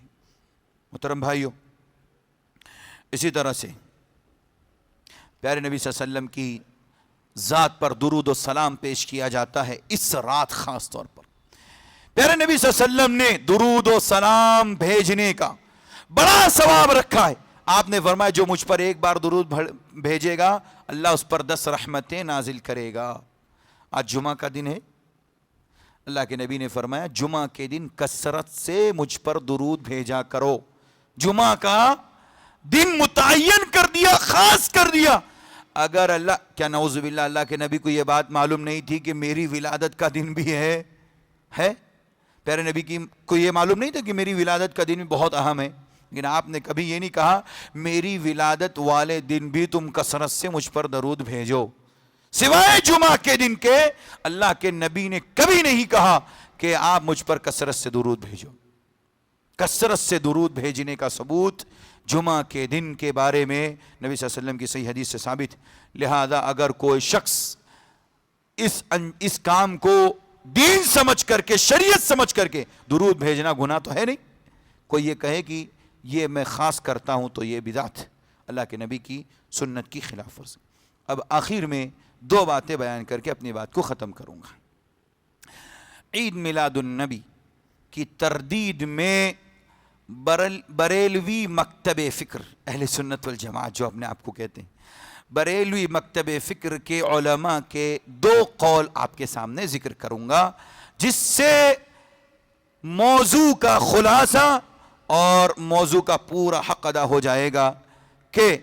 محترم بھائیوں، اسی طرح سے پیارے نبی صلی اللہ علیہ وسلم کی ذات پر درود و سلام پیش کیا جاتا ہے اس رات خاص طور پر. پیارے نبی صلی اللہ علیہ وسلم نے درود و سلام بھیجنے کا بڑا ثواب رکھا ہے. آپ نے فرمایا جو مجھ پر ایک بار درود بھیجے گا اللہ اس پر 10 رحمتیں نازل کرے گا. آج جمعہ کا دن ہے، اللہ کے نبی نے فرمایا جمعہ کے دن کثرت سے مجھ پر درود بھیجا کرو. جمعہ کا دن متعین کر دیا، خاص کر دیا. اگر اللہ، کیا نعوذ باللہ اللہ کے نبی کو یہ بات معلوم نہیں تھی کہ میری ولادت کا دن بھی ہے؟ پیارے نبی کو یہ معلوم نہیں تھا کہ میری ولادت کا دن بھی بہت اہم ہے؟ لیکن آپ نے کبھی یہ نہیں کہا میری ولادت والے دن بھی تم کثرت سے مجھ پر درود بھیجو. سوائے جمعہ کے دن کے اللہ کے نبی نے کبھی نہیں کہا کہ آپ مجھ پر کثرت سے درود بھیجو. کثرت سے درود بھیجنے کا ثبوت جمعہ کے دن کے بارے میں نبی صلی اللہ علیہ وسلم کی صحیح حدیث سے ثابت. لہذا اگر کوئی شخص اس کام کو دین سمجھ کر کے، شریعت سمجھ کر کے درود بھیجنا گناہ تو ہے نہیں. کوئی یہ کہے کہ یہ میں خاص کرتا ہوں تو یہ بدعت، اللہ کے نبی کی سنت کی خلاف ورزی. اب آخر میں دو باتیں بیان کر کے اپنی بات کو ختم کروں گا. عید میلاد النبی کی تردید میں بریلوی مکتب فکر، اہل سنت والجماعت جو اپنے آپ کو کہتے ہیں، بریلوی مکتب فکر کے علماء کے دو قول آپ کے سامنے ذکر کروں گا، جس سے موضوع کا خلاصہ اور موضوع کا پورا حق ادا ہو جائے گا کہ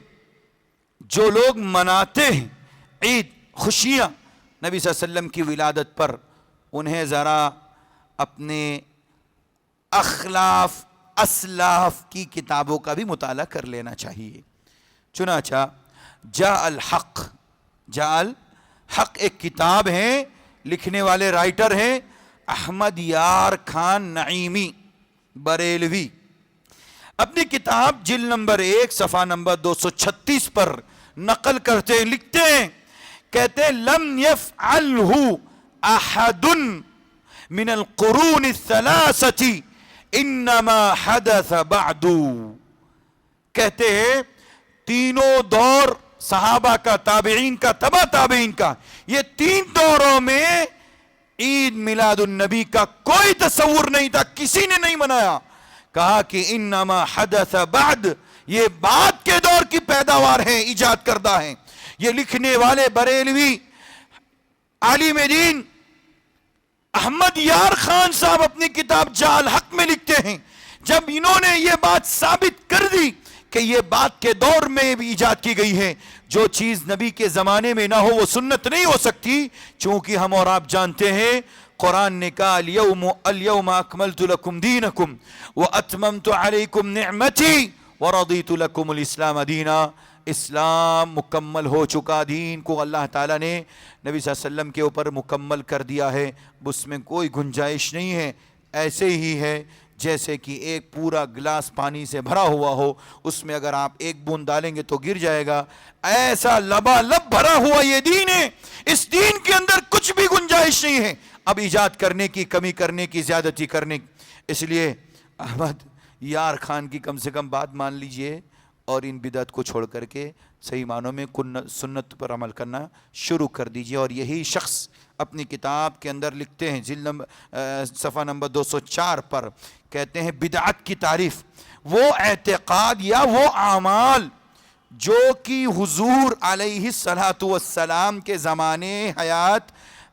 جو لوگ مناتے ہیں عید، خوشیاں نبی صلی اللہ علیہ وسلم کی ولادت پر، انہیں ذرا اپنے اخلاف اسلاف کی کتابوں کا بھی مطالعہ کر لینا چاہیے. چنانچہ جاء الحق ایک کتاب ہے، لکھنے والے رائٹر ہیں احمد یار خان نعیمی بریلوی. اپنی کتاب جلد نمبر 1 صفحہ نمبر 236 پر نقل کرتے لکھتے ہیں، کہتے ہیں لم یفعلہ احد من القرون الثلاثہ انما حدث بعد. کہتے ہیں تینوں دور صحابہ کا، تابعین کا، تبع تابعین کا، یہ 3 دوروں میں عید میلاد النبی کا کوئی تصور نہیں تھا، کسی نے نہیں منایا. کہا کہ انما حدث بعد، یہ بعد کے دور کی پیداوار ہے، ایجاد کردہ ہیں. یہ لکھنے والے بریلوی عالم دین احمد یار خان صاحب اپنی کتاب جاء الحق میں لکھتے ہیں، جب انہوں نے یہ بات ثابت کر دی کہ یہ بعد کے دور میں بھی ایجاد کی گئی ہے، جو چیز نبی کے زمانے میں نہ ہو وہ سنت نہیں ہو سکتی. چونکہ ہم اور آپ جانتے ہیں قرآن نے کہا اليوم اکملت لکم دینکم واتممت علیکم نعمتی ورضیت لکم الاسلام دینا. اسلام مکمل ہو چکا، دین کو اللہ تعالیٰ نے نبی صلی اللہ علیہ وسلم کے اوپر مکمل کر دیا ہے، اس میں کوئی گنجائش نہیں ہے. ایسے ہی ہے جیسے کہ ایک پورا گلاس پانی سے بھرا ہوا ہو، اس میں اگر آپ ایک بوند ڈالیں گے تو گر جائے گا. ایسا لبالب بھرا ہوا یہ دین ہے، اس دین کے اندر کچھ بھی گنجائش نہیں ہے اب ایجاد کرنے کی، کمی کرنے کی، زیادتی کرنے کی. اس لیے احمد یار خان کی کم سے کم بات مان لیجئے اور ان بدعت کو چھوڑ کر کے صحیح معنوں میں سنت پر عمل کرنا شروع کر دیجئے. اور یہی شخص اپنی کتاب کے اندر لکھتے ہیں جلد صفحہ نمبر 204 پر، کہتے ہیں بدعت کی تعریف وہ اعتقاد یا وہ اعمال جو کہ حضور علیہ السلام کے زمانے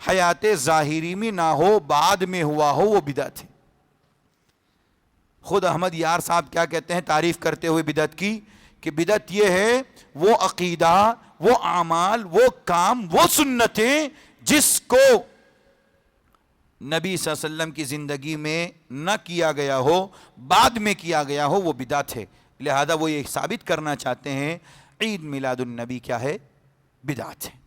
حیات ظاہری میں نہ ہو، بعد میں ہوا ہو، وہ بدعت ہے. خود احمد یار صاحب کیا کہتے ہیں تعریف کرتے ہوئے بدعت کی، کہ بدعت یہ ہے وہ عقیدہ، وہ اعمال، وہ کام، وہ سنتیں جس کو نبی صلی اللہ علیہ وسلم کی زندگی میں نہ کیا گیا ہو، بعد میں کیا گیا ہو، وہ بدعت ہے. لہذا وہ یہ ثابت کرنا چاہتے ہیں عید میلاد النبی کیا ہے؟ بدعت ہے.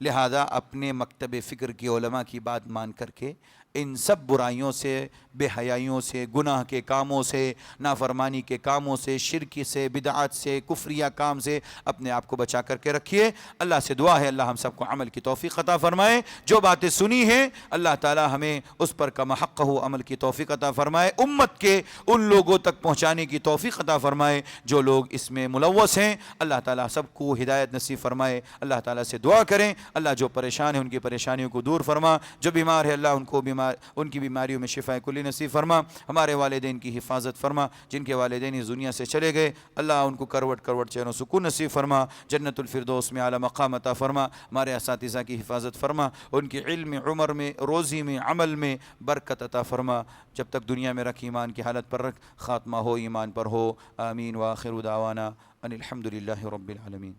لہذا اپنے مکتب فکر کی علماء کی بات مان کر کے ان سب برائیوں سے، بے حیائیوں سے، گناہ کے کاموں سے، نافرمانی کے کاموں سے، شرک سے، بدعات سے، کفریہ کام سے اپنے آپ کو بچا کر کے رکھیے. اللہ سے دعا ہے اللہ ہم سب کو عمل کی توفیق عطا فرمائے. جو باتیں سنی ہیں اللہ تعالی ہمیں اس پر کما حقہ عمل کی توفیق عطا فرمائے. امت کے ان لوگوں تک پہنچانے کی توفیق عطا فرمائے جو لوگ اس میں ملوث ہیں. اللہ تعالی سب کو ہدایت نصیب فرمائے. اللہ تعالی سے دعا کریں اللہ جو پریشان ہیں ان کی پریشانیوں کو دور فرما، جو بیمار ہے اللہ ان کی بیماریوں میں شفا کلی نصیب فرما. ہمارے والدین کی حفاظت فرما، جن کے والدین اس دنیا سے چلے گئے اللہ ان کو کروٹ کروٹ چین و سکون نصیب فرما. جنت الفردوس میں اعلیٰ مقام عطا فرما. ہمارے اساتذہ کی حفاظت فرما، ان کی علم، عمر میں، روزی میں، عمل میں برکت عطا فرما. جب تک دنیا میں رکھ ایمان کی حالت پر رکھ، خاتمہ ہو ایمان پر ہو. آمین. وآخر دعوانا ان الحمد للہ رب العالمین.